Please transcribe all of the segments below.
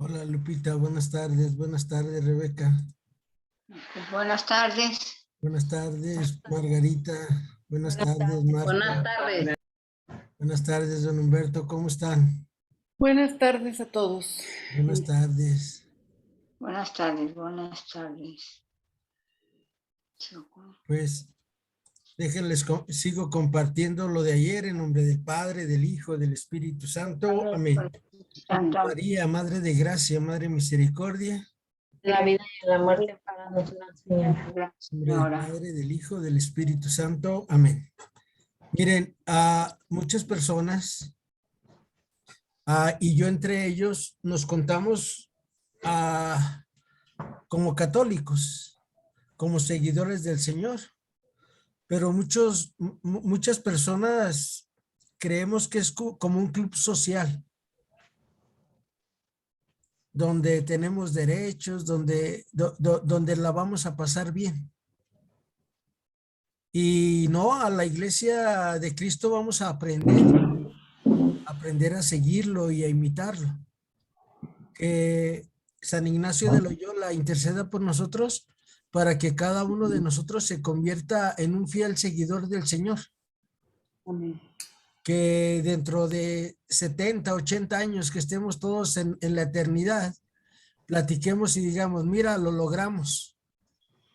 Hola Lupita, buenas tardes. Buenas tardes Rebeca. Buenas tardes. Buenas tardes Margarita. Buenas tardes Buenas Marta. tardes. Buenas tardes don Humberto. ¿Cómo están? Buenas tardes a todos. Buenas tardes. Buenas tardes. Buenas tardes. Pues déjenles, sigo compartiendo lo de ayer en nombre del Padre, del Hijo, del Espíritu Santo. Amén. Santa, María, Madre de Gracia, Madre de Misericordia. la vida y la muerte para nuestra Señora. En nombre del Padre, del Hijo, del Espíritu Santo. Amén. Miren, a muchas personas, y yo entre ellos, nos contamos como católicos, como seguidores del Señor, pero muchas personas creemos que es como un club social, donde tenemos derechos, donde la vamos a pasar bien. Y no, a la iglesia de Cristo vamos a aprender a seguirlo y a imitarlo. Que San Ignacio de Loyola interceda por nosotros para que cada uno de nosotros se convierta en un fiel seguidor del Señor. Amén. Que dentro de 70, 80 años que estemos todos en la eternidad, platiquemos y digamos, mira, lo logramos.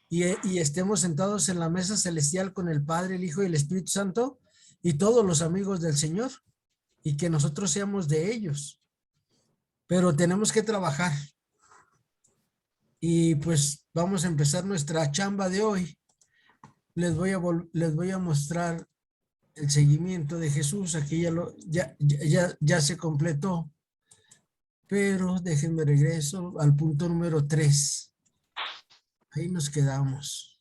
Y estemos sentados en la mesa celestial con el Padre, el Hijo y el Espíritu Santo y todos los amigos del Señor, y que nosotros seamos de ellos. Pero tenemos que trabajar. Y pues vamos a empezar nuestra chamba de hoy. Les voy a mostrar el seguimiento de Jesús. Aquí ya se completó. Pero déjenme regreso al punto número 3. Ahí nos quedamos.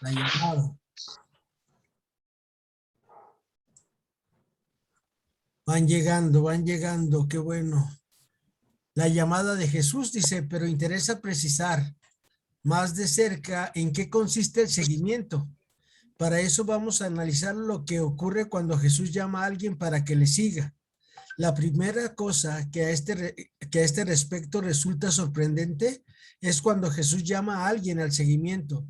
La llamada. Van llegando, qué bueno. La llamada de Jesús dice, pero interesa precisar más de cerca en qué consiste el seguimiento. Para eso vamos a analizar lo que ocurre cuando Jesús llama a alguien para que le siga. La primera cosa que a este respecto resulta sorprendente es cuando Jesús llama a alguien al seguimiento.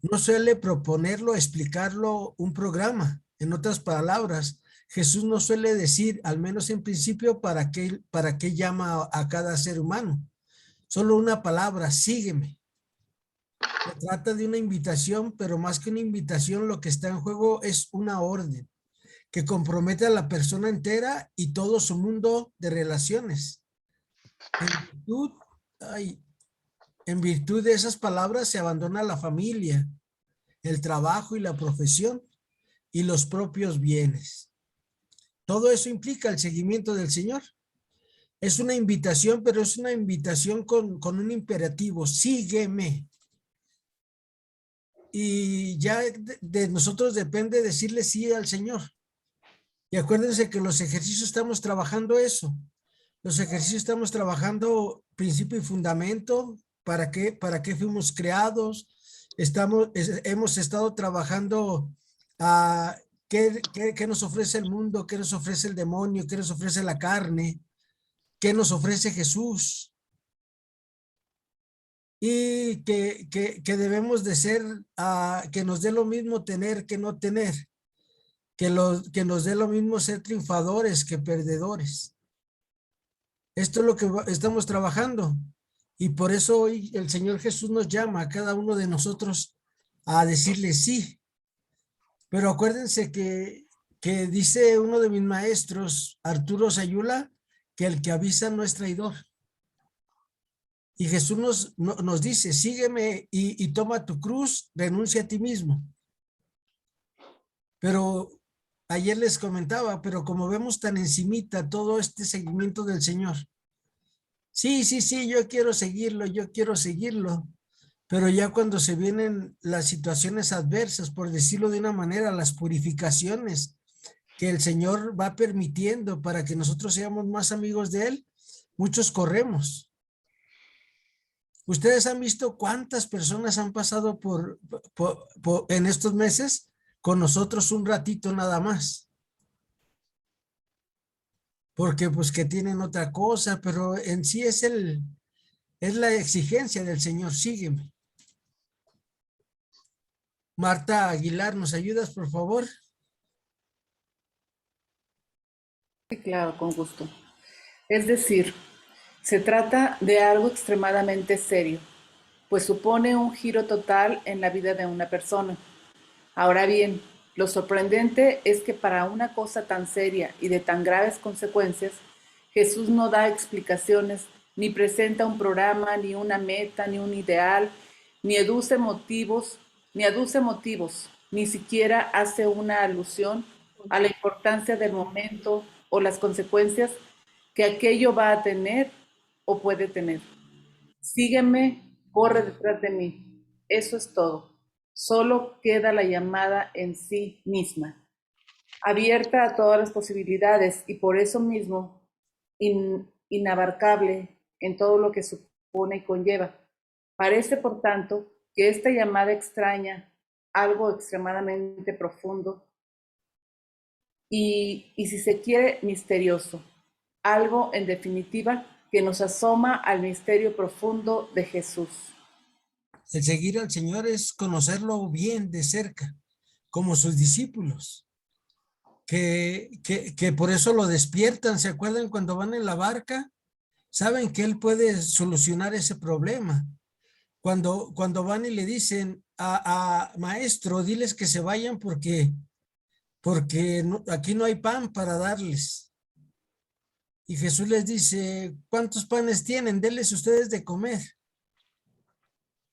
No suele proponerlo, explicarlo un programa. En otras palabras, Jesús no suele decir, al menos en principio, para qué llama a cada ser humano. Solo una palabra, sígueme. Se trata de una invitación, pero más que una invitación, lo que está en juego es una orden que compromete a la persona entera y todo su mundo de relaciones. En virtud de esas palabras se abandona la familia, el trabajo y la profesión y los propios bienes. Todo eso implica el seguimiento del Señor. Es una invitación, pero es una invitación con un imperativo, sígueme. Y ya de nosotros depende decirle sí al Señor. Y acuérdense que los ejercicios estamos trabajando eso. Los ejercicios estamos trabajando principio y fundamento, para qué fuimos creados. Hemos estado trabajando qué nos ofrece el mundo, qué nos ofrece el demonio, qué nos ofrece la carne, qué nos ofrece Jesús. Y que debemos de ser, que nos dé lo mismo tener que no tener, que nos dé lo mismo ser triunfadores que perdedores. Esto es lo que estamos trabajando. Y por eso hoy el Señor Jesús nos llama a cada uno de nosotros a decirle sí. Pero acuérdense que dice uno de mis maestros, Arturo Sayula, que el que avisa no es traidor. Y Jesús nos dice, sígueme y toma tu cruz, renuncia a ti mismo. Pero ayer les comentaba, pero como vemos tan encimita todo este seguimiento del Señor. Sí, yo quiero seguirlo. Pero ya cuando se vienen las situaciones adversas, por decirlo de una manera, las purificaciones que el Señor va permitiendo para que nosotros seamos más amigos de Él, muchos corremos. ¿Ustedes han visto cuántas personas han pasado en estos meses con nosotros un ratito nada más? porque pues que tienen otra cosa, pero en sí es la exigencia del Señor, sígueme. Marta Aguilar, ¿nos ayudas, por favor? Sí, claro, con gusto. Es decir, se trata de algo extremadamente serio, pues supone un giro total en la vida de una persona. Ahora bien, lo sorprendente es que para una cosa tan seria y de tan graves consecuencias, Jesús no da explicaciones, ni presenta un programa, ni una meta, ni un ideal, ni aduce motivos, ni siquiera hace una alusión a la importancia del momento o las consecuencias que aquello va a tener o puede tener. Sígueme, corre detrás de mí. Eso es todo. Solo queda la llamada en sí misma, abierta a todas las posibilidades y por eso mismo inabarcable en todo lo que supone y conlleva. Parece, por tanto, que esta llamada extraña algo extremadamente profundo y si se quiere, misterioso. Algo, en definitiva, que nos asoma al misterio profundo de Jesús. El seguir al Señor es conocerlo bien de cerca, como sus discípulos, que por eso lo despiertan. ¿Se acuerdan cuando van en la barca? Saben que Él puede solucionar ese problema. Cuando van y le dicen a maestro, diles que se vayan porque aquí no hay pan para darles. Y Jesús les dice, ¿cuántos panes tienen? Denles ustedes de comer.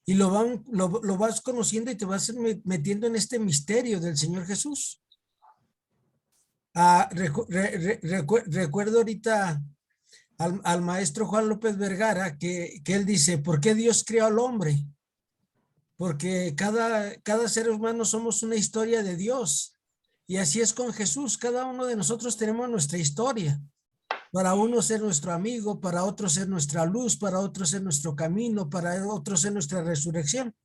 Y lo vas conociendo y te vas metiendo en este misterio del Señor Jesús. Recuerdo ahorita al maestro Juan López Vergara que él dice, ¿por qué Dios creó al hombre? Porque cada ser humano somos una historia de Dios. Y así es con Jesús. Cada uno de nosotros tenemos nuestra historia. Para uno ser nuestro amigo, para otro ser nuestra luz, para otro ser nuestro camino, para otro ser nuestra resurrección.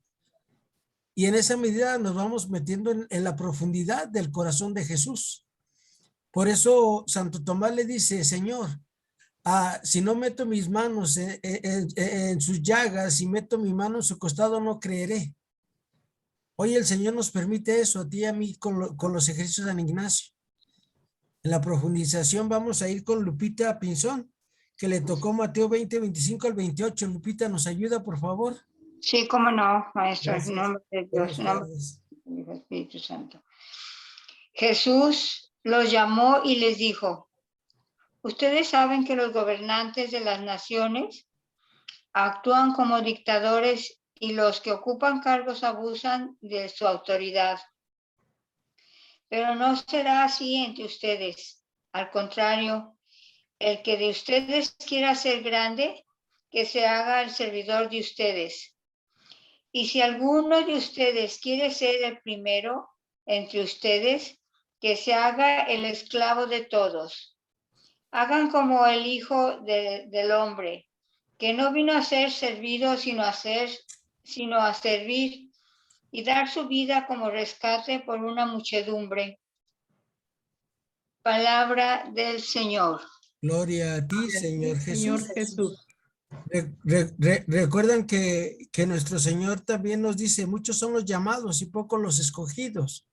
Y en esa medida nos vamos metiendo en la profundidad del corazón de Jesús. Por eso Santo Tomás le dice, Señor, si no meto mis manos en sus llagas y meto mi mano en su costado, no creeré. Hoy el Señor nos permite eso, a ti y a mí, con los ejercicios de San Ignacio. En la profundización vamos a ir con Lupita Pinzón, que le tocó Mateo 20, 25 al 28. Lupita, ¿nos ayuda, por favor? Sí, cómo no, maestro, en Gracias. nombre de Dios, Buenas en nombre tardes. del Espíritu Santo. Jesús los llamó y les dijo, ustedes saben que los gobernantes de las naciones actúan como dictadores y los que ocupan cargos abusan de su autoridad. Pero no será así entre ustedes. Al contrario, el que de ustedes quiera ser grande, que se haga el servidor de ustedes. Y si alguno de ustedes quiere ser el primero entre ustedes, que se haga el esclavo de todos. Hagan como el Hijo del Hombre, que no vino a ser servido, sino a servir y dar su vida como rescate por una muchedumbre. Palabra del Señor. Gloria a ti, Señor Señor Jesús. Jesús. Recuerdan que nuestro Señor también nos dice, muchos son los llamados y pocos los escogidos.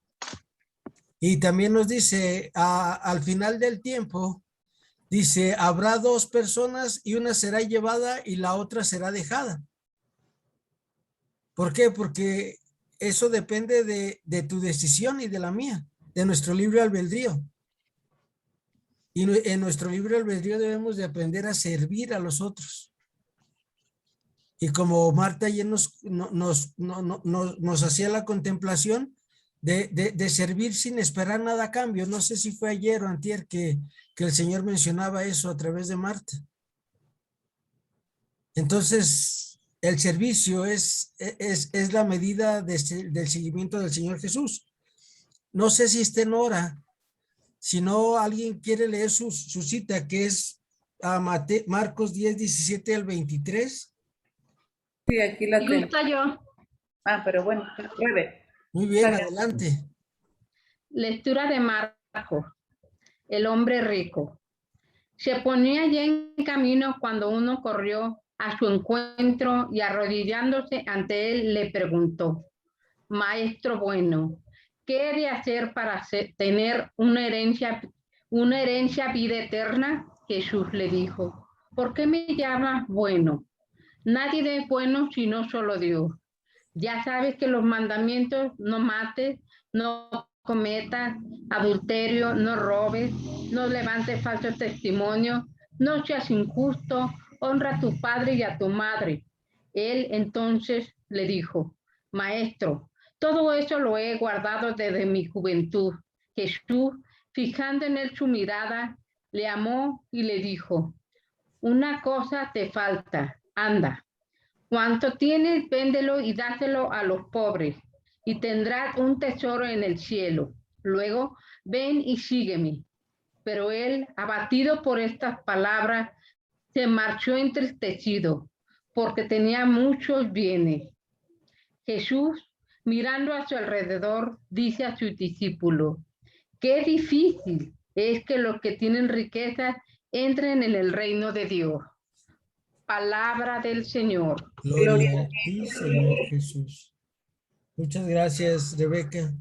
Y también nos dice, al final del tiempo, dice, habrá dos personas y una será llevada y la otra será dejada. ¿Por qué? Porque eso depende de tu decisión y de la mía, de nuestro libre albedrío. Y en nuestro libre albedrío debemos de aprender a servir a los otros. Y como Marta ayer nos hacía la contemplación de servir sin esperar nada a cambio. No sé si fue ayer o antier que el Señor mencionaba eso a través de Marta. Entonces, el servicio es la medida del seguimiento del Señor Jesús. No sé si está en hora. Si no, alguien quiere leer su cita, que es a Marcos 10, 17 al 23. Sí, aquí la Y tengo. gusta yo. Pero bueno, breve. Muy bien, Está bien. adelante. Lectura de Marcos, el hombre rico. Se ponía ya en camino cuando uno corrió a su encuentro y arrodillándose ante él le preguntó: Maestro bueno, ¿qué he de hacer para tener una herencia vida eterna? Jesús le dijo: ¿por qué me llamas bueno? Nadie es bueno sino solo Dios. Ya sabes que los mandamientos: no mates, no cometas adulterio, no robes, no levantes falso testimonio, no seas injusto, honra a tu padre y a tu madre. Él entonces le dijo: Maestro, todo eso lo he guardado desde mi juventud. Jesús, fijando en él su mirada, le amó y le dijo: una cosa te falta, anda. Cuanto tienes, véndelo y dáselo a los pobres, y tendrás un tesoro en el cielo. Luego, ven y sígueme. Pero él, abatido por estas palabras, se marchó entristecido, porque tenía muchos bienes. Jesús, mirando a su alrededor, dice a sus discípulos: qué difícil es que los que tienen riquezas entren en el reino de Dios. Palabra del Señor. Gloria a ti, Señor Jesús. Muchas gracias, Rebeca.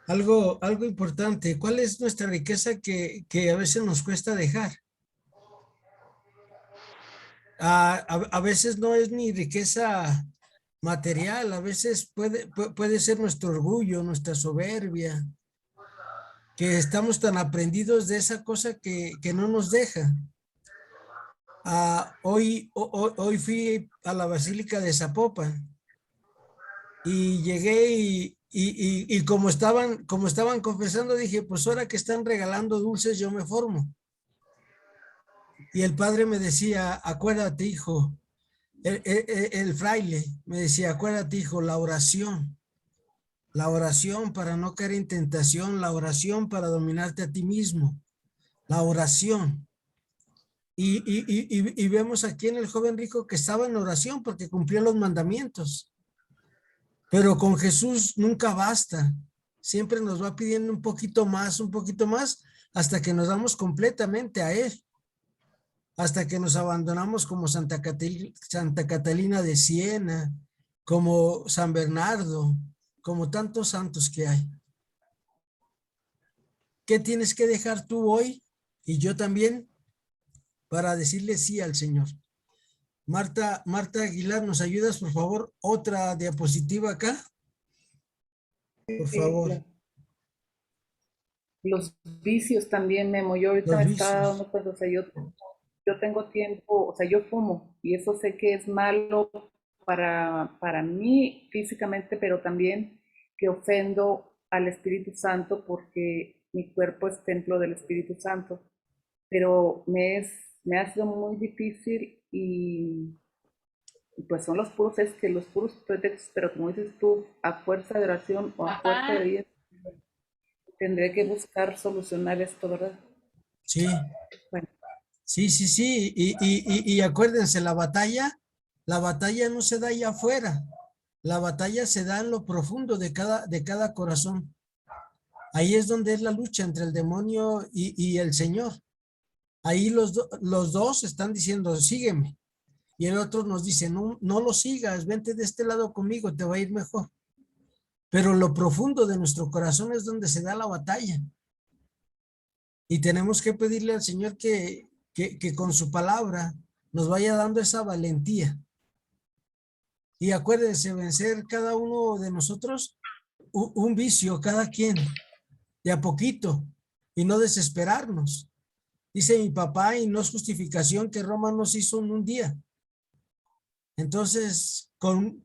Algo importante, ¿cuál es nuestra riqueza que a veces nos cuesta dejar? A veces no es ni riqueza material, a veces puede ser nuestro orgullo, nuestra soberbia, que estamos tan aprendidos de esa cosa que no nos deja. Hoy fui a la Basílica de Zapopan y llegué y como estaban confesando, dije, pues ahora que están regalando dulces, yo me formo. Y el padre me decía, acuérdate, hijo, el fraile me decía, acuérdate, hijo, la oración para no caer en tentación, la oración para dominarte a ti mismo, la oración. Y vemos aquí en el joven rico que estaba en oración porque cumplió los mandamientos. Pero con Jesús nunca basta. Siempre nos va pidiendo un poquito más, hasta que nos damos completamente a Él. Hasta que nos abandonamos como Santa Catalina de Siena, como San Bernardo, como tantos santos que hay. ¿Qué tienes que dejar tú hoy? Y yo también, para decirle sí al Señor. Marta Aguilar, ¿nos ayudas, por favor? Otra diapositiva acá. Por favor. Los vicios también, Memo. Yo ahorita Los me estaba vicios. dando cuenta, o sea, yo tengo tiempo, o sea, yo fumo y eso sé que es malo para mí físicamente, pero también que ofendo al Espíritu Santo porque mi cuerpo es templo del Espíritu Santo. Pero me ha sido muy difícil y pues son los puros pretextos, pero como dices tú, a fuerza de oración o a fuerza de vida, tendré que buscar solucionar esto, ¿verdad? Sí. Bueno. Sí. Y acuérdense, la batalla no se da allá afuera. La batalla se da en lo profundo de cada corazón. Ahí es donde es la lucha entre el demonio y el Señor. Ahí los dos están diciendo, sígueme. Y el otro nos dice, no lo sigas, vente de este lado conmigo, te va a ir mejor. Pero lo profundo de nuestro corazón es donde se da la batalla. Y tenemos que pedirle al Señor que con su palabra nos vaya dando esa valentía. Y acuérdense, vencer cada uno de nosotros un vicio, cada quien, de a poquito, y no desesperarnos. Dice mi papá, y no es justificación, que Roma nos hizo en un día. Entonces, con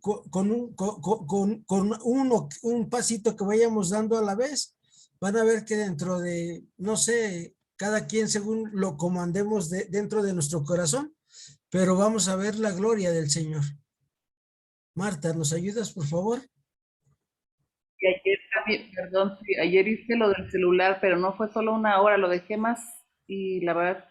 un pasito que vayamos dando a la vez, van a ver que dentro de, no sé, cada quien según lo comandemos dentro de nuestro corazón, pero vamos a ver la gloria del Señor. Marta, ¿nos ayudas, por favor? Y ayer también, perdón, sí, ayer hice lo del celular, pero no fue solo una hora, lo dejé más y la verdad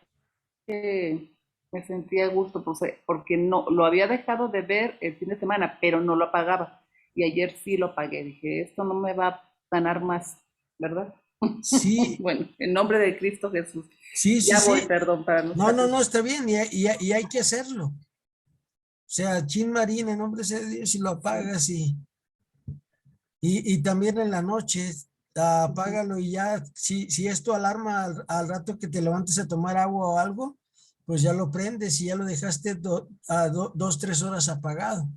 que me sentía a gusto, porque no lo había dejado de ver el fin de semana, pero no lo apagaba. Y ayer sí lo apagué. Dije, esto no me va a ganar más, ¿verdad? Sí, Bueno, en nombre de Cristo Jesús. sí, sí, Ya voy, sí. perdón, para no No, estar- no, está bien y hay que hacerlo. O sea, Chin Marín, en nombre de Dios, y lo apagas y también en la noche, apágalo y ya, si es tu alarma al rato que te levantes a tomar agua o algo, pues ya lo prendes y ya lo dejaste 2, 3 horas apagado.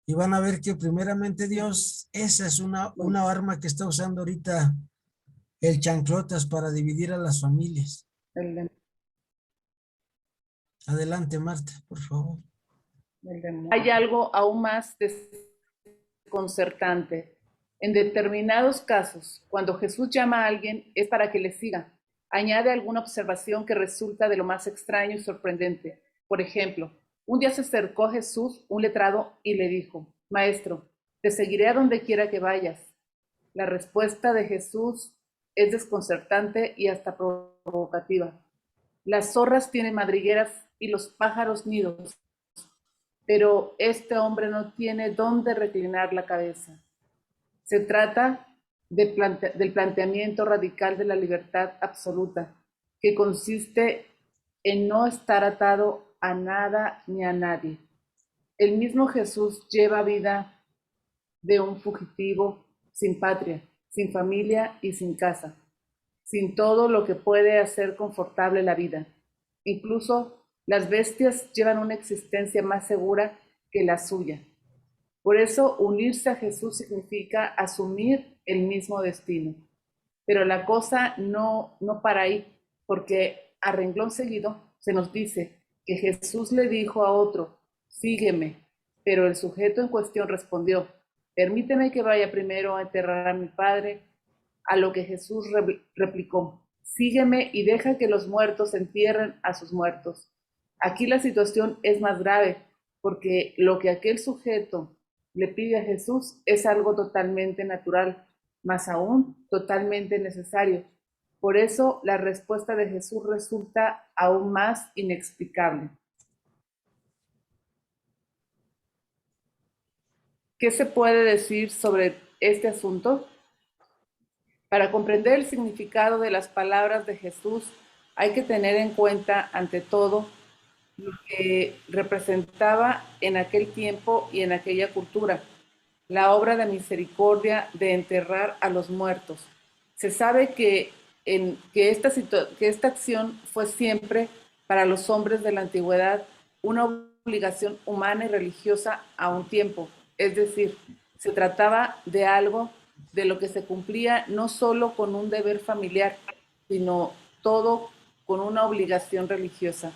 Y van a ver que primeramente Dios, esa es una arma que está usando ahorita el chanclotas para dividir a las familias. el Adelante, Marta, por favor. demonio. Hay algo aún más desconcertante. En determinados casos, cuando Jesús llama a alguien es para que le siga. Añade alguna observación que resulta de lo más extraño y sorprendente. Por ejemplo, un día se acercó a Jesús un letrado y le dijo: Maestro, te seguiré a donde quiera que vayas. La respuesta de Jesús es desconcertante y hasta provocativa. Las zorras tienen madrigueras y los pájaros nidos, pero este hombre no tiene dónde reclinar la cabeza. Se trata del planteamiento radical de la libertad absoluta, que consiste en no estar atado a nada ni a nadie. El mismo Jesús lleva vida de un fugitivo sin patria, sin familia y sin casa, sin todo lo que puede hacer confortable la vida. Incluso las bestias llevan una existencia más segura que la suya. Por eso unirse a Jesús significa asumir el mismo destino. Pero la cosa no para ahí, porque a renglón seguido se nos dice que Jesús le dijo a otro: sígueme, pero el sujeto en cuestión respondió: permíteme que vaya primero a enterrar a mi padre. A lo que Jesús replicó: sígueme y deja que los muertos entierren a sus muertos. Aquí la situación es más grave, porque lo que aquel sujeto le pide a Jesús es algo totalmente natural, más aún totalmente necesario. Por eso la respuesta de Jesús resulta aún más inexplicable. ¿Qué se puede decir sobre este asunto? Para comprender el significado de las palabras de Jesús, hay que tener en cuenta, ante todo, lo que representaba en aquel tiempo y en aquella cultura, la obra de misericordia de enterrar a los muertos. Se sabe que esta acción fue siempre para los hombres de la antigüedad una obligación humana y religiosa a un tiempo. Es decir, se trataba de algo de lo que se cumplía no solo con un deber familiar, sino todo con una obligación religiosa.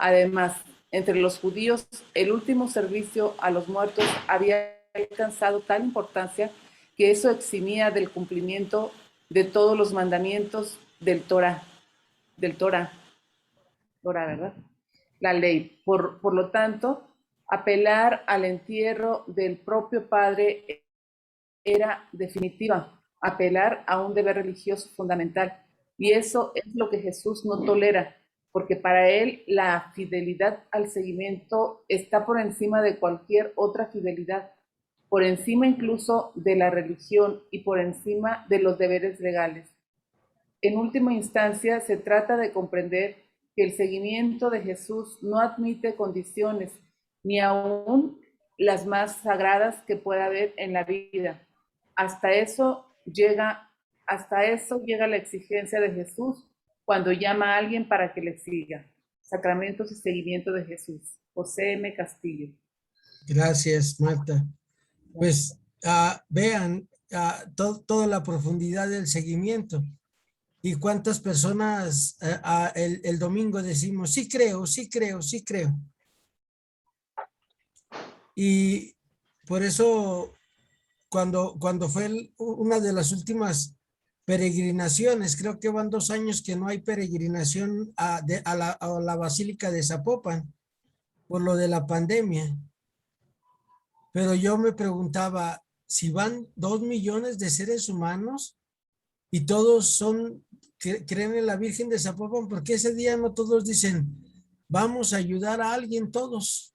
Además, entre los judíos, el último servicio a los muertos había alcanzado tal importancia que eso eximía del cumplimiento de todos los mandamientos del Torah, ¿verdad? La ley. Por lo tanto, apelar al entierro del propio padre era definitiva, apelar a un deber religioso fundamental. Y eso es lo que Jesús no tolera, porque para él la fidelidad al seguimiento está por encima de cualquier otra fidelidad, por encima incluso de la religión y por encima de los deberes legales. En última instancia, se trata de comprender que el seguimiento de Jesús no admite condiciones, ni aún las más sagradas que pueda haber en la vida. Hasta eso llega la exigencia de Jesús cuando llama a alguien para que le siga. Sacramentos y seguimiento de Jesús. José M. Castillo. Gracias, Marta. Pues vean toda la profundidad del seguimiento y cuántas personas el domingo decimos, sí creo, sí creo, sí creo. Y por eso cuando fue una de las últimas peregrinaciones, creo que van 2 años que no hay peregrinación a la Basílica de Zapopan por lo de la pandemia. Pero yo me preguntaba, si van 2 millones de seres humanos y todos creen en la Virgen de Zapopan, ¿por qué ese día no todos dicen, vamos a ayudar a alguien todos,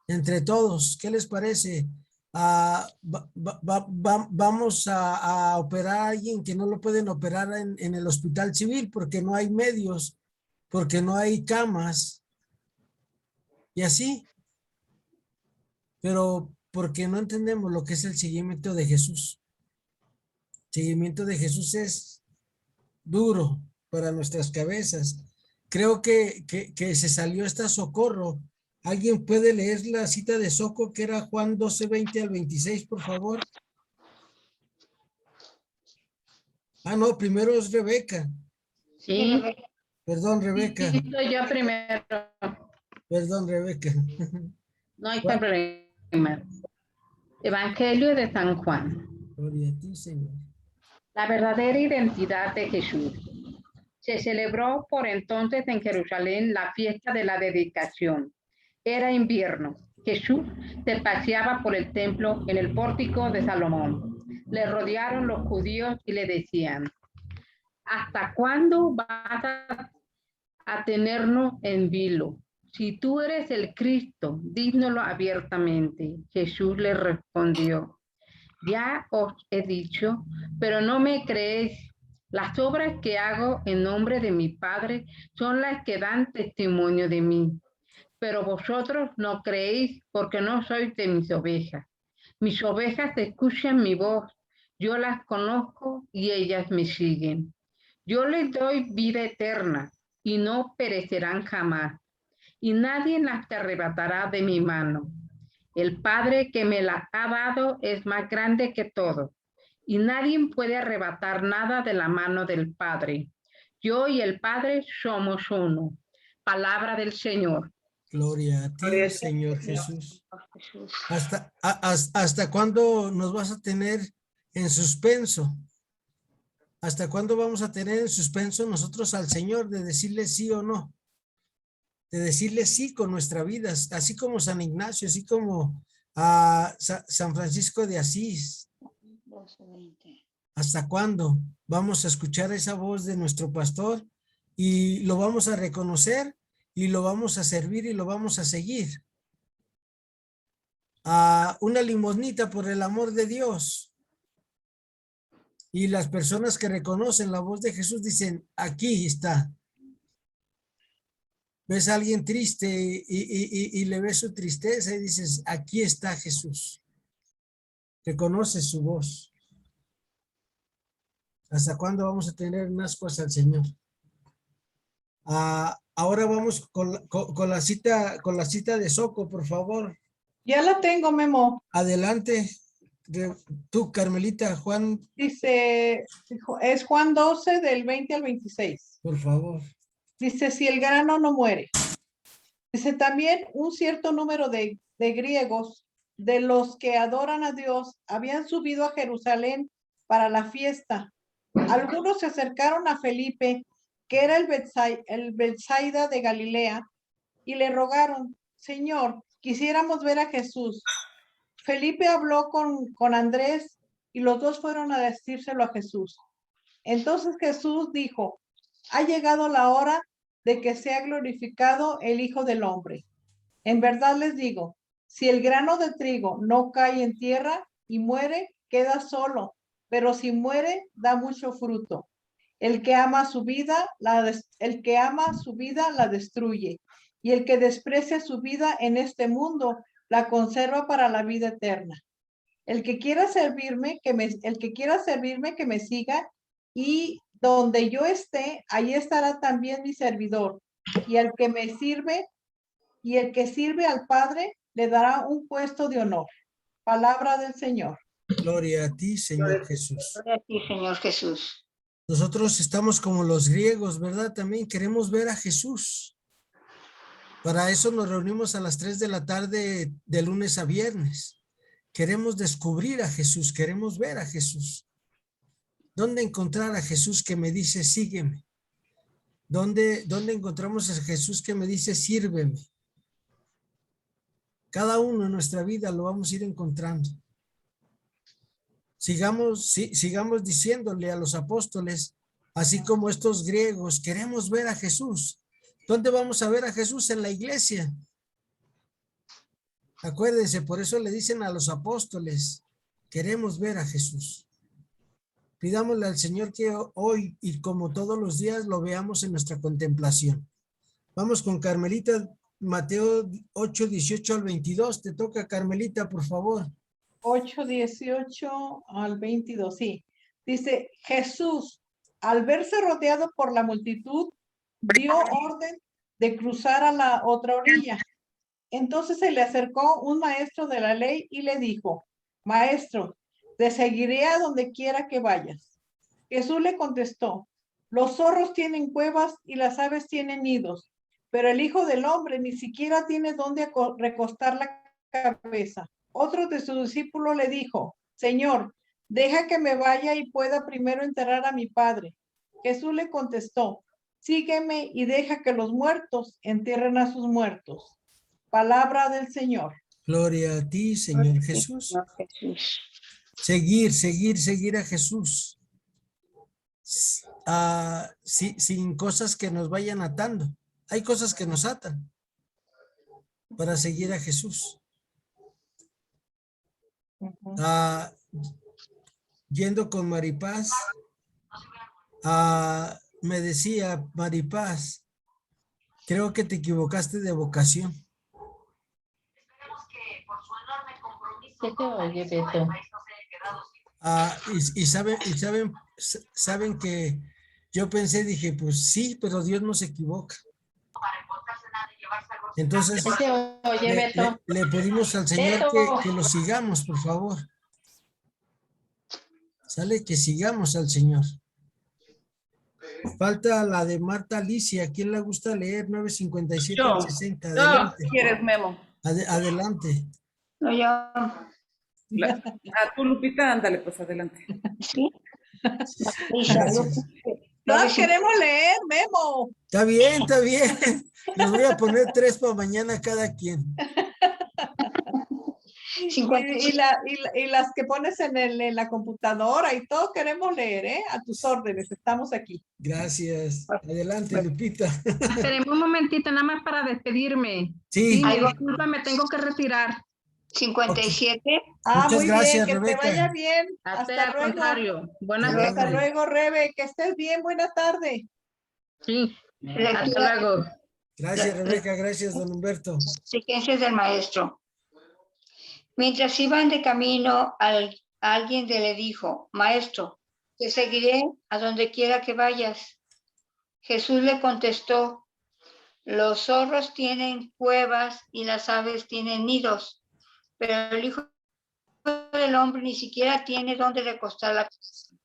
entre todos? ¿Qué les parece? vamos a operar a alguien que no lo pueden operar en el hospital civil porque no hay medios, porque no hay camas y así. Pero porque no entendemos lo que es el seguimiento de Jesús. El seguimiento de Jesús es duro para nuestras cabezas. Creo que se salió esta Socorro. ¿Alguien puede leer la cita de Socorro que era Juan 12:20 al 26, por favor? Ah, no, primero es Rebeca. Sí, Perdón, Rebeca. sí, soy yo primero. Perdón, Rebeca. No hay problema. Evangelio de San Juan. Gloria a ti, Señor. La verdadera identidad de Jesús. Se celebró por entonces en Jerusalén la fiesta de la dedicación. Era invierno. Jesús se paseaba por el templo en el pórtico de Salomón. Le rodearon los judíos y le decían: ¿hasta cuándo vas a tenernos en vilo? Si tú eres el Cristo, dínoslo abiertamente. Jesús le respondió: ya os he dicho, pero no me creéis. Las obras que hago en nombre de mi Padre son las que dan testimonio de mí. Pero vosotros no creéis porque no sois de mis ovejas. Mis ovejas escuchan mi voz. Yo las conozco y ellas me siguen. Yo les doy vida eterna y no perecerán jamás. Y nadie las arrebatará de mi mano. El Padre que me las ha dado es más grande que todo, y nadie puede arrebatar nada de la mano del Padre. Yo y el Padre somos uno. Palabra del Señor. Gloria a ti, Gloria a ti, Señor Señor. Jesús. Jesús. ¿Hasta cuándo nos vas a tener en suspenso? ¿Hasta cuándo vamos a tener en suspenso nosotros al Señor de decirle sí o no? De decirle sí con nuestra vida, así como San Ignacio, así como a San Francisco de Asís. 12:20. ¿Hasta cuándo vamos a escuchar esa voz de nuestro pastor y lo vamos a reconocer y lo vamos a servir y lo vamos a seguir? A una limosnita por el amor de Dios. Y las personas que reconocen la voz de Jesús dicen: aquí está. Ves a alguien triste y le ves su tristeza y dices: aquí está Jesús. Reconoces su voz. ¿Hasta cuándo vamos a tener más cosas al Señor? Ahora vamos con la cita de Soco, por favor. Ya la tengo, Memo. Adelante. Tú, Carmelita, Juan, Dice, es Juan 12 del 20 al 26. por favor. Dice, si el grano no muere. Dice, también un cierto número de griegos, de los que adoran a Dios, habían subido a Jerusalén para la fiesta. Algunos se acercaron a Felipe, que era el Betsaida de Galilea, y le rogaron: Señor, quisiéramos ver a Jesús. Felipe habló con Andrés y los dos fueron a decírselo a Jesús. Entonces Jesús dijo: ha llegado la hora de que sea glorificado el Hijo del Hombre. En verdad les digo, si el grano de trigo no cae en tierra y muere, queda solo, pero si muere, da mucho fruto. El que ama su vida, la destruye, y el que desprecia su vida en este mundo, la conserva para la vida eterna. El que quiera servirme, que me siga, y donde yo esté, ahí estará también mi servidor. Y el que sirve al Padre, le dará un puesto de honor. Palabra del Señor. Gloria a ti, Señor Jesús. Gloria a ti, Señor Jesús. Nosotros estamos como los griegos, ¿verdad? También queremos ver a Jesús. Para eso nos reunimos a las 3 de la tarde de lunes a viernes. Queremos descubrir a Jesús, queremos ver a Jesús. ¿Dónde encontrar a Jesús que me dice sígueme? ¿Dónde encontramos a Jesús que me dice sírveme? Cada uno en nuestra vida lo vamos a ir encontrando. Sigamos diciéndole a los apóstoles, así como estos griegos, queremos ver a Jesús. ¿Dónde vamos a ver a Jesús? En la iglesia. Acuérdense, por eso le dicen a los apóstoles, queremos ver a Jesús. Pidámosle al Señor que hoy y como todos los días lo veamos en nuestra contemplación. Vamos con Carmelita, Mateo 8, 18 al 22. Te toca, Carmelita, por favor. 8, 18 al 22, sí. Dice, Jesús, al verse rodeado por la multitud, dio orden de cruzar a la otra orilla. Entonces se le acercó un maestro de la ley y le dijo, Maestro, te seguiré a donde quiera que vayas. Jesús le contestó, los zorros tienen cuevas y las aves tienen nidos, pero el Hijo del Hombre ni siquiera tiene dónde recostar la cabeza. Otro de sus discípulos le dijo, Señor, deja que me vaya y pueda primero enterrar a mi padre. Jesús le contestó, sígueme y deja que los muertos entierren a sus muertos. Palabra del Señor. Gloria a ti, Señor Jesús. Jesús. Seguir a Jesús. Sin cosas que nos vayan atando. Hay cosas que nos atan para seguir a Jesús. Yendo con Maripaz, me decía Maripaz, creo que te equivocaste de vocación. ¿Qué te oye, Beto? Saben que yo pensé, dije, pues sí, pero Dios no se equivoca. Entonces, ¿Qué te oye, Beto? le pedimos al Señor que lo sigamos, por favor. Sale, que sigamos al Señor. Falta la de Marta Alicia. ¿Quién le gusta leer? 957 al 60. Adelante. ¿Quieres, Memo? Adelante. No, yo. A tu Lupita, ándale, pues adelante. Sí. Gracias. Todos queremos leer, Memo. Está bien, está bien. Les voy a poner 3 para mañana cada quien. Y las que pones en la computadora y todo queremos leer, ¿eh? A tus órdenes, estamos aquí. Gracias. Adelante, Lupita. Tenemos un momentito nada más para despedirme. Sí. me disculpa, me tengo que retirar. 57. Muchas Muy gracias, bien, que Rebeca. te vaya bien. Hasta Hasta luego. contrario. Buenas Hasta Hasta noches. luego, Rebe, que estés bien, buena tarde. Sí. Hasta luego. Gracias, Rebeca. Gracias, don Humberto. Exigencias del maestro. Mientras iban de camino, alguien le dijo, Maestro, te seguiré a donde quiera que vayas. Jesús le contestó, los zorros tienen cuevas y las aves tienen nidos, pero el Hijo del Hombre ni siquiera tiene dónde recostar la cabeza.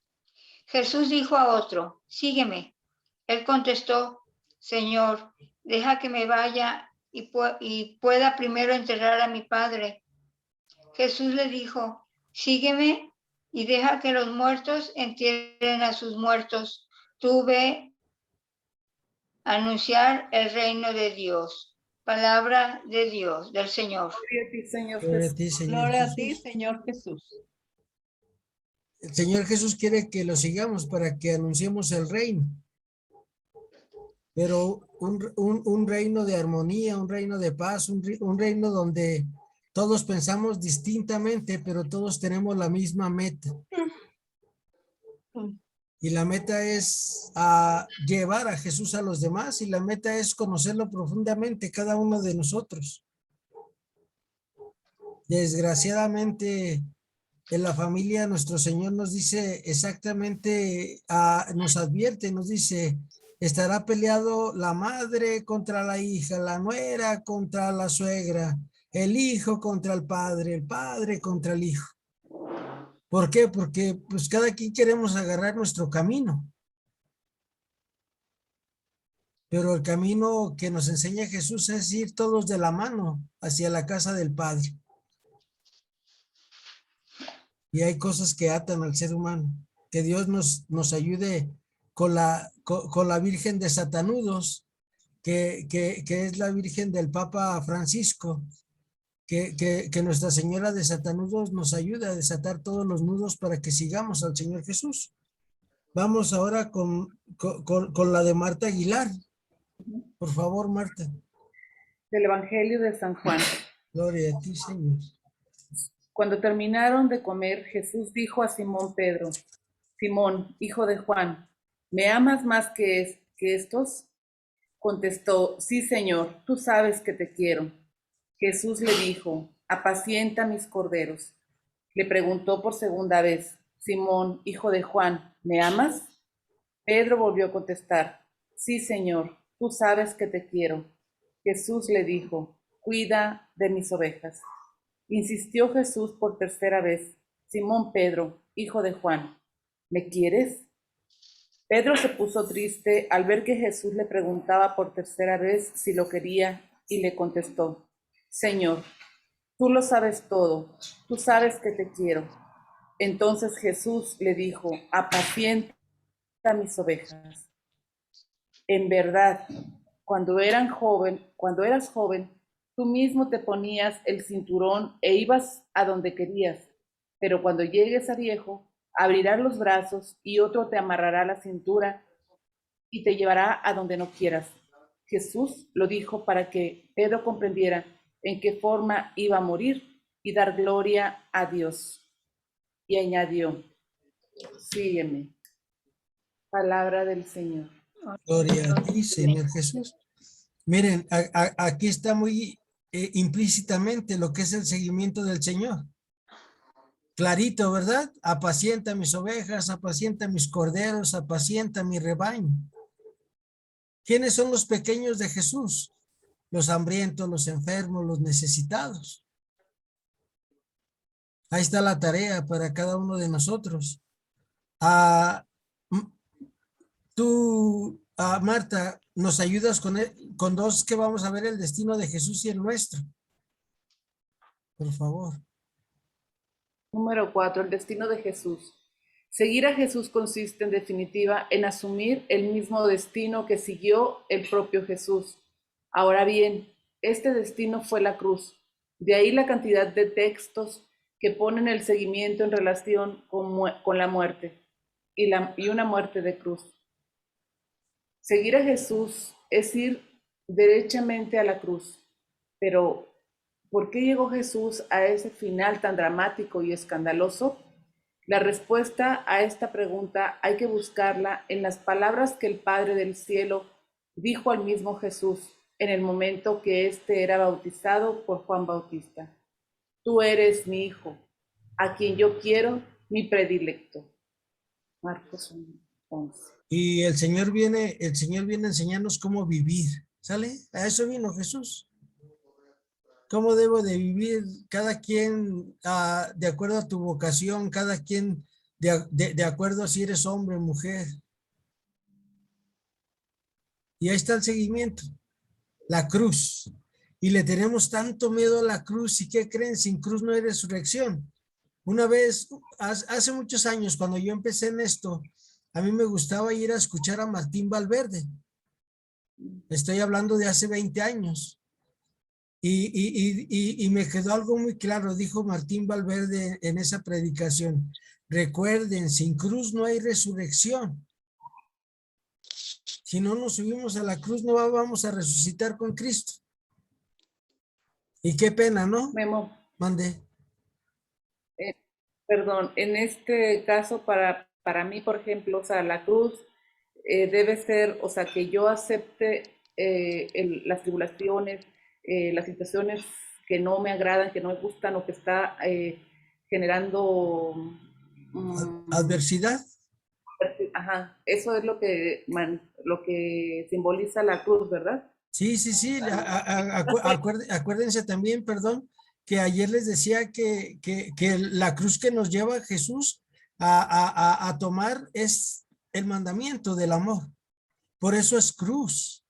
Jesús dijo a otro, sígueme. Él contestó, Señor, deja que me vaya y pueda primero enterrar a mi padre. Jesús le dijo, sígueme y deja que los muertos entierren a sus muertos. Tú ve a anunciar el reino de Dios. Palabra de Dios, del Señor. Gloria a ti, Señor Gloria a Jesús. ti, Señor Gloria a Jesús. ti, Señor Jesús. El Señor Jesús quiere que lo sigamos para que anunciemos el reino. Pero un reino de armonía, un reino de paz, un reino donde todos pensamos distintamente, pero todos tenemos la misma meta. Y la meta es llevar a Jesús a los demás, y la meta es conocerlo profundamente, cada uno de nosotros. Desgraciadamente, en la familia, nuestro Señor nos dice exactamente, nos advierte, nos dice, estará peleado la madre contra la hija, la nuera contra la suegra, el hijo contra el padre contra el hijo. ¿Por qué? Porque pues cada quien queremos agarrar nuestro camino. Pero el camino que nos enseña Jesús es ir todos de la mano hacia la casa del Padre. Y hay cosas que atan al ser humano. Que Dios nos ayude con la Virgen de Satanudos, que es la Virgen del Papa Francisco. Que Nuestra Señora de Satanudos nos ayude a desatar todos los nudos para que sigamos al Señor Jesús. Vamos ahora con la de Marta Aguilar. Por favor, Marta. Del Evangelio de San Juan. Gloria a ti, Señor. Cuando terminaron de comer, Jesús dijo a Simón Pedro: Simón, hijo de Juan, ¿me amas más que estos? Contestó: Sí, Señor, tú sabes que te quiero. Jesús le dijo: Apacienta mis corderos. Le preguntó por segunda vez: Simón, hijo de Juan, ¿me amas? Pedro volvió a contestar: Sí, Señor, tú sabes que te quiero. Jesús le dijo: Cuida de mis ovejas. Insistió Jesús por tercera vez: Simón Pedro, hijo de Juan, ¿me quieres? Pedro se puso triste al ver que Jesús le preguntaba por tercera vez si lo quería y le contestó: Señor, tú lo sabes todo, tú sabes que te quiero. Entonces Jesús le dijo: Apacienta mis ovejas. En verdad, cuando eras joven, tú mismo te ponías el cinturón e ibas a donde querías, pero cuando llegues a viejo, abrirás los brazos y otro te amarrará la cintura y te llevará a donde no quieras. Jesús lo dijo para que Pedro comprendiera en qué forma iba a morir y dar gloria a Dios. Y añadió: Sígueme. Palabra del Señor. Gloria a ti, Señor Jesús. Miren, aquí está muy implícitamente lo que es el seguimiento del Señor. Clarito, ¿verdad? Apacienta mis ovejas, apacienta mis corderos, apacienta mi rebaño. ¿Quiénes son los pequeños de Jesús? Los hambrientos, los enfermos, los necesitados. Ahí está la tarea para cada uno de nosotros. Marta, ¿nos ayudas con dos que vamos a ver el destino de Jesús y el nuestro? Por favor. Número 4. El destino de Jesús. Seguir a Jesús consiste, en definitiva, en asumir el mismo destino que siguió el propio Jesús. Ahora bien, este destino fue la cruz. De ahí la cantidad de textos que ponen el seguimiento en relación con la muerte y una muerte de cruz. Seguir a Jesús es ir derechamente a la cruz. Pero, ¿por qué llegó Jesús a ese final tan dramático y escandaloso? La respuesta a esta pregunta hay que buscarla en las palabras que el Padre del Cielo dijo al mismo Jesús en el momento que éste era bautizado por Juan Bautista. Tú eres mi Hijo, a quien yo quiero, mi predilecto. Marcos 11. Y el Señor viene a enseñarnos cómo vivir. ¿Sale? A eso vino Jesús. ¿Cómo debo de vivir? Cada quien de acuerdo a tu vocación, cada quien de acuerdo a si eres hombre o mujer. Y ahí está el seguimiento. La cruz. Y le tenemos tanto miedo a la cruz. ¿Y qué creen? Sin cruz no hay resurrección. Una vez, hace muchos años, cuando yo empecé en esto, a mí me gustaba ir a escuchar a Martín Valverde. Estoy hablando de hace 20 años. Y me quedó algo muy claro, dijo Martín Valverde en esa predicación. Recuerden, sin cruz no hay resurrección. Si no nos subimos a la cruz, no vamos a resucitar con Cristo. Y qué pena, ¿no? Memo. Mande. Perdón, en este caso para mí, por ejemplo, o sea, la cruz debe ser, o sea, que yo acepte las tribulaciones, las situaciones que no me agradan, que no me gustan o que está generando adversidad. Ajá, eso es lo que simboliza la cruz, ¿verdad? Sí. Acuérdense también, perdón, que ayer les decía que la cruz que nos lleva Jesús a tomar es el mandamiento del amor. Por eso es cruz.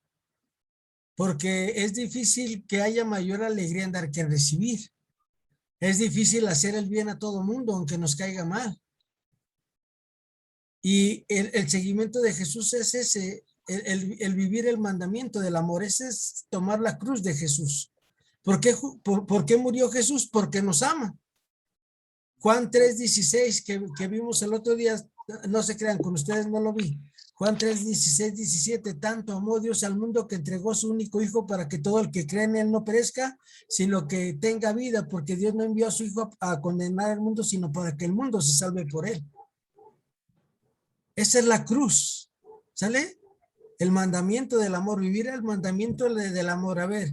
Porque es difícil que haya mayor alegría en dar que en recibir. Es difícil hacer el bien a todo mundo, aunque nos caiga mal. Y el seguimiento de Jesús es ese, el vivir el mandamiento del amor. Ese es tomar la cruz de Jesús. ¿Por qué murió Jesús? Porque nos ama. Juan 3:16 que vimos el otro día, no se crean, con ustedes no lo vi. Juan 3, 16, 17, tanto amó Dios al mundo que entregó su único hijo para que todo el que cree en él no perezca, sino que tenga vida, porque Dios no envió a su hijo a condenar al mundo, sino para que el mundo se salve por él. Esa es la cruz, ¿sale? El mandamiento del amor, vivir el mandamiento del amor. A ver,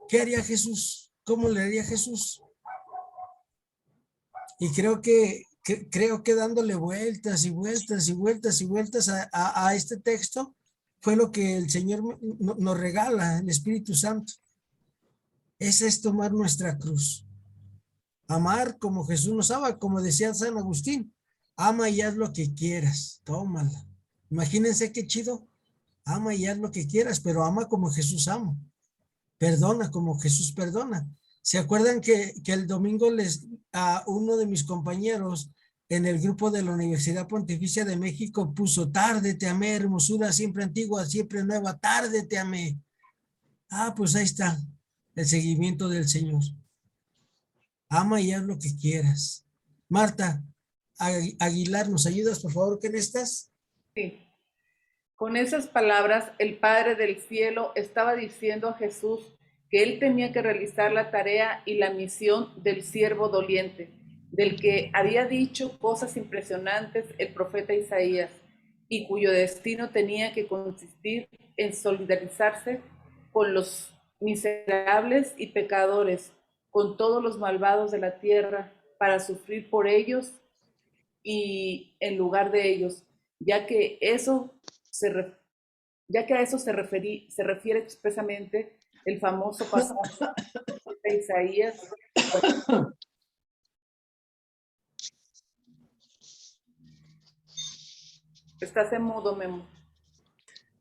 ¿qué haría Jesús? ¿Cómo le haría Jesús? Y creo que dándole vueltas y vueltas y vueltas y vueltas a este texto fue lo que el Señor nos regala, el Espíritu Santo. Ese es tomar nuestra cruz. Amar como Jesús nos ama, como decía San Agustín. Ama y haz lo que quieras. Tómala. Imagínense qué chido. Ama y haz lo que quieras, pero ama como Jesús ama. Perdona como Jesús perdona. ¿Se acuerdan que el domingo a uno de mis compañeros en el grupo de la Universidad Pontificia de México puso: tarde te amé, hermosura siempre antigua, siempre nueva, tarde te amé? Ah, pues ahí está el seguimiento del Señor. Ama y haz lo que quieras. Marta Aguilar, ¿nos ayudas, por favor, que estás? Sí. Con esas palabras, el Padre del Cielo estaba diciendo a Jesús que él tenía que realizar la tarea y la misión del siervo doliente, del que había dicho cosas impresionantes el profeta Isaías, y cuyo destino tenía que consistir en solidarizarse con los miserables y pecadores, con todos los malvados de la tierra, para sufrir por ellos y en lugar de ellos, ya que a eso se refiere expresamente el famoso pasaje de Isaías. Estás en mudo, Memo.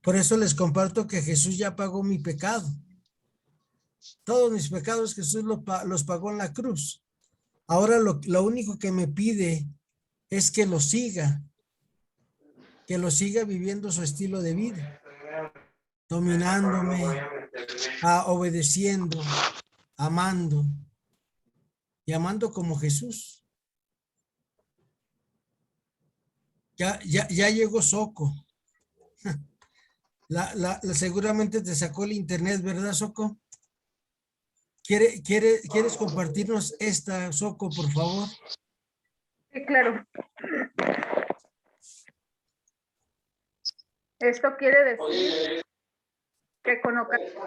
Por eso les comparto que Jesús ya pagó mi pecado. Todos mis pecados Jesús los pagó en la cruz. Ahora lo único que me pide es que lo siga viviendo su estilo de vida, dominándome, obedeciendo, amando y amando como Jesús. Ya llegó Soco. Seguramente te sacó el internet, ¿verdad, Soco? ¿Quieres compartirnos esta, Soco, por favor? Sí, claro. Esto quiere decir que con ocasión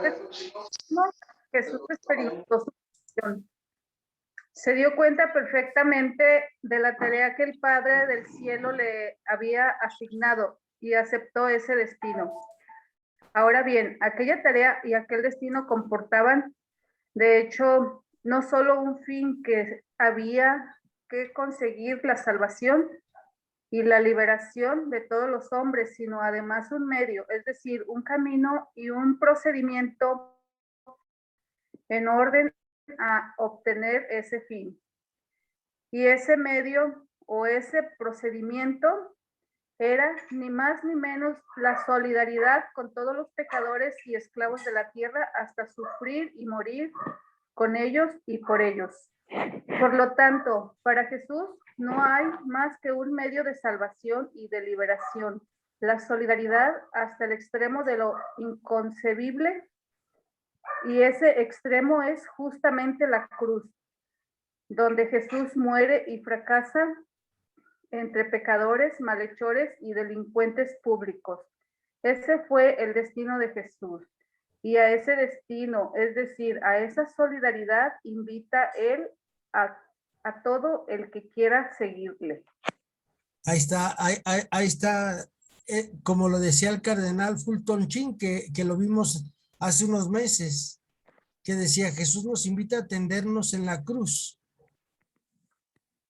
Jesús experimentó su misión. Se dio cuenta perfectamente de la tarea que el Padre del Cielo le había asignado y aceptó ese destino. Ahora bien, aquella tarea y aquel destino comportaban, de hecho, no solo un fin que había que conseguir la salvación y la liberación de todos los hombres, sino además un medio, es decir, un camino y un procedimiento en orden a obtener ese fin. Y ese medio o ese procedimiento era ni más ni menos la solidaridad con todos los pecadores y esclavos de la tierra hasta sufrir y morir con ellos y por ellos. Por lo tanto, para Jesús no hay más que un medio de salvación y de liberación, la solidaridad hasta el extremo de lo inconcebible, y ese extremo es justamente la cruz, donde Jesús muere y fracasa entre pecadores, malhechores y delincuentes públicos. Ese fue el destino de Jesús. Y a ese destino, es decir, a esa solidaridad, invita él a todo el que quiera seguirle. Ahí está, como lo decía el cardenal Fulton Sheen, que lo vimos hace unos meses, que decía: Jesús nos invita a tendernos en la cruz.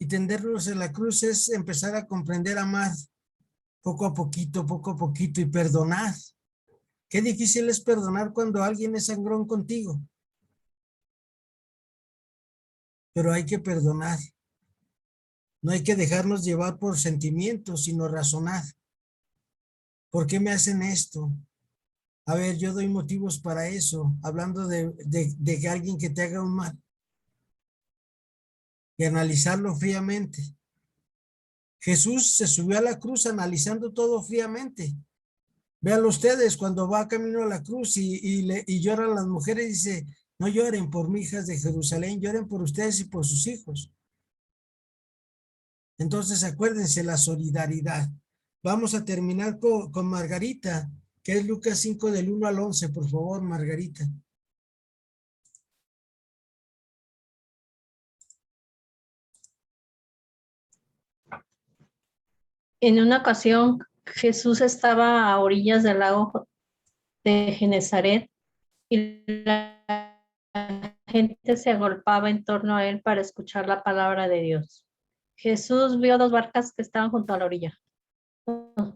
Y tendernos en la cruz es empezar a comprender, amar poco a poquito y perdonar. Qué difícil es perdonar cuando alguien es sangrón contigo. Pero hay que perdonar. No hay que dejarnos llevar por sentimientos, sino razonar. ¿Por qué me hacen esto? A ver, yo doy motivos para eso, hablando de que alguien que te haga un mal. Y analizarlo fríamente. Jesús se subió a la cruz analizando todo fríamente. Véanlo ustedes cuando va camino a la cruz y lloran las mujeres, dice, no lloren por mí, hijas de Jerusalén, lloren por ustedes y por sus hijos. Entonces acuérdense la solidaridad. Vamos a terminar con Margarita, que es Lucas 5 del 1 al 11, por favor, Margarita. En una ocasión, Jesús estaba a orillas del lago de Genezaret y la gente se agolpaba en torno a él para escuchar la palabra de Dios. Jesús vio 2 barcas que estaban junto a la orilla. Los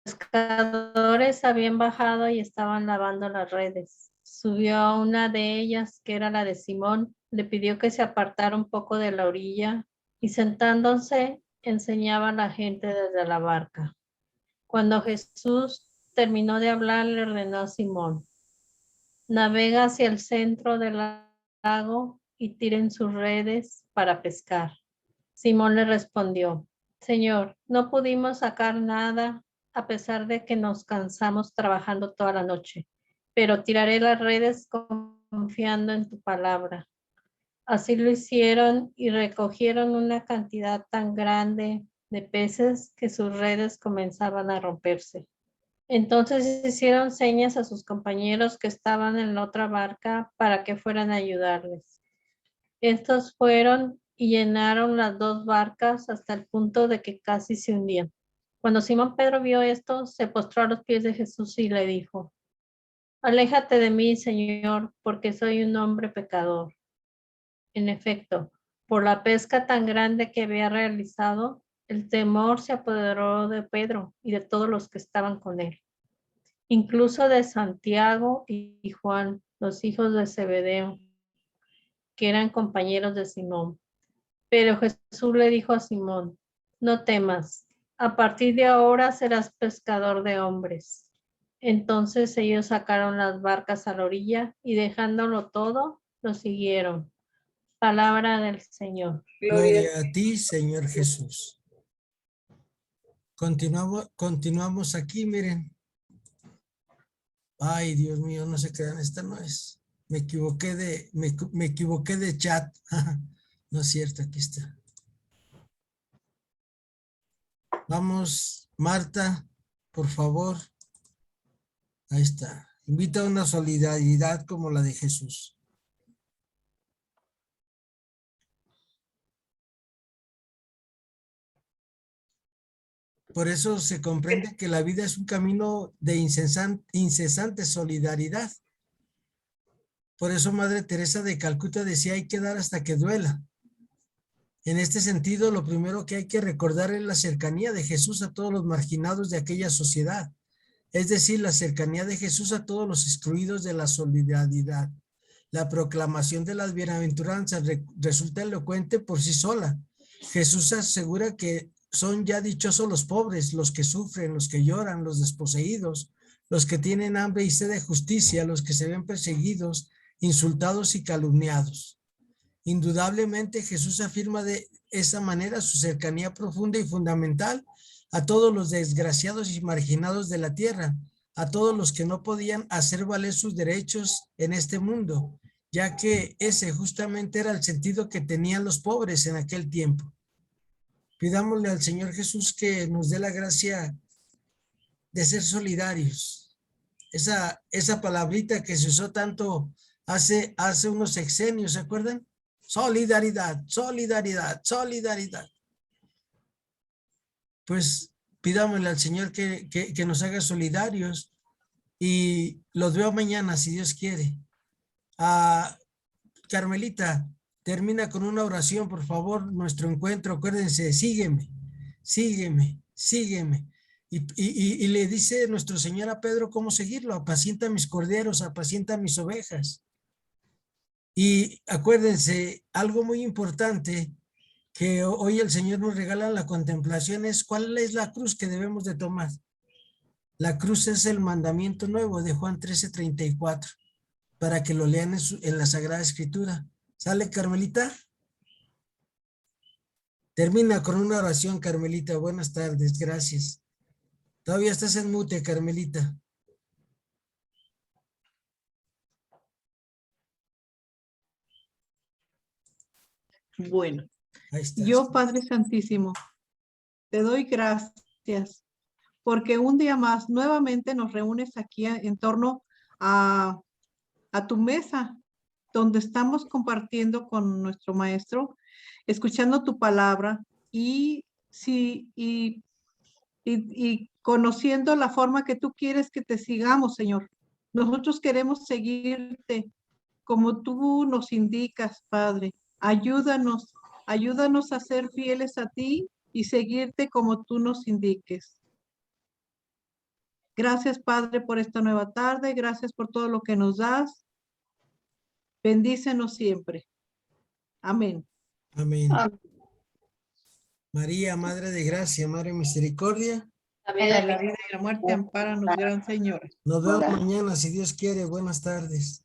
pescadores habían bajado y estaban lavando las redes. Subió a una de ellas, que era la de Simón, le pidió que se apartara un poco de la orilla y sentándose enseñaba a la gente desde la barca. Cuando Jesús terminó de hablar, le ordenó a Simón: navega hacia el centro del lago y tiren sus redes para pescar. Simón le respondió: Señor, no pudimos sacar nada a pesar de que nos cansamos trabajando toda la noche, pero tiraré las redes confiando en tu palabra. Así lo hicieron y recogieron una cantidad tan grande de peces que sus redes comenzaban a romperse. Entonces hicieron señas a sus compañeros que estaban en la otra barca para que fueran a ayudarles. Estos fueron y llenaron las 2 barcas hasta el punto de que casi se hundían. Cuando Simón Pedro vio esto, se postró a los pies de Jesús y le dijo: aléjate de mí, Señor, porque soy un hombre pecador. En efecto, por la pesca tan grande que había realizado, el temor se apoderó de Pedro y de todos los que estaban con él, incluso de Santiago y Juan, los hijos de Zebedeo, que eran compañeros de Simón. Pero Jesús le dijo a Simón: no temas, a partir de ahora serás pescador de hombres. Entonces ellos sacaron las barcas a la orilla y dejándolo todo, lo siguieron. Palabra del Señor. Gloria a ti, Señor Jesús. Continuamos aquí, miren. Ay, Dios mío, no se crean, esta no es. Me equivoqué de chat. No es cierto, aquí está. Vamos, Marta, por favor. Ahí está. Invita a una solidaridad como la de Jesús. Por eso se comprende que la vida es un camino de incesante solidaridad. Por eso Madre Teresa de Calcuta decía: hay que dar hasta que duela. En este sentido, lo primero que hay que recordar es la cercanía de Jesús a todos los marginados de aquella sociedad. Es decir, la cercanía de Jesús a todos los excluidos de la solidaridad. La proclamación de las bienaventuranzas resulta elocuente por sí sola. Jesús asegura que son ya dichosos los pobres, los que sufren, los que lloran, los desposeídos, los que tienen hambre y sed de justicia, los que se ven perseguidos, insultados y calumniados. Indudablemente Jesús afirma de esa manera su cercanía profunda y fundamental a todos los desgraciados y marginados de la tierra, a todos los que no podían hacer valer sus derechos en este mundo, ya que ese justamente era el sentido que tenían los pobres en aquel tiempo. Pidámosle al Señor Jesús que nos dé la gracia de ser solidarios. Esa palabrita que se usó tanto hace unos sexenios, ¿se acuerdan? Solidaridad, solidaridad, solidaridad. Pues pidámosle al Señor que nos haga solidarios y los veo mañana, si Dios quiere. Carmelita, termina con una oración, por favor, nuestro encuentro. Acuérdense, sígueme, sígueme, sígueme. Y le dice nuestro Señor a Pedro cómo seguirlo: apacienta mis corderos, apacienta mis ovejas. Y acuérdense, algo muy importante que hoy el Señor nos regala en la contemplación es: ¿cuál es la cruz que debemos de tomar? La cruz es el mandamiento nuevo de Juan 13:34, para que lo lean en la Sagrada Escritura. ¿Sale, Carmelita? Termina con una oración, Carmelita. Buenas tardes, gracias. Todavía estás en mute, Carmelita. Bueno, Ahí estás. yo, Padre Santísimo, te doy gracias porque un día más nuevamente nos reúnes aquí en torno a tu mesa, donde estamos compartiendo con nuestro maestro, escuchando tu palabra y conociendo la forma que tú quieres que te sigamos, Señor. Nosotros queremos seguirte como tú nos indicas, Padre. Ayúdanos a ser fieles a ti y seguirte como tú nos indiques. Gracias, Padre, por esta nueva tarde. Gracias por todo lo que nos das. Bendícenos siempre. Amén. Amén. María, Madre de Gracia, Madre de Misericordia. En la vida y la muerte, ampáranos, Gran Señora. Nos vemos mañana, si Dios quiere. Buenas tardes.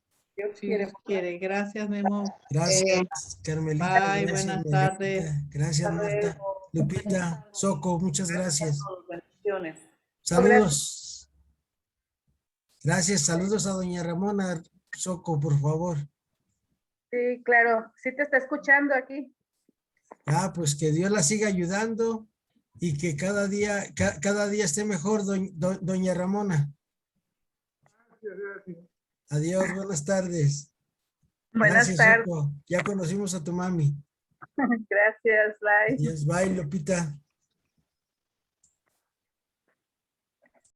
Si Dios quiere. Gracias, Memo. Gracias, Carmelita. Bye, Gracias, buenas Melita. tardes. Gracias, Marta. Lupita, Soco, muchas gracias. Bendiciones. Saludos. Gracias, saludos a doña Ramona Soco, por favor. Sí, claro, sí te está escuchando aquí. Ah, pues que Dios la siga ayudando y que cada día esté mejor, doña Ramona. Adiós, buenas tardes. Buenas Gracias, tardes. Soco. Ya conocimos a tu mami. Gracias, bye. Adiós, bye, Lupita.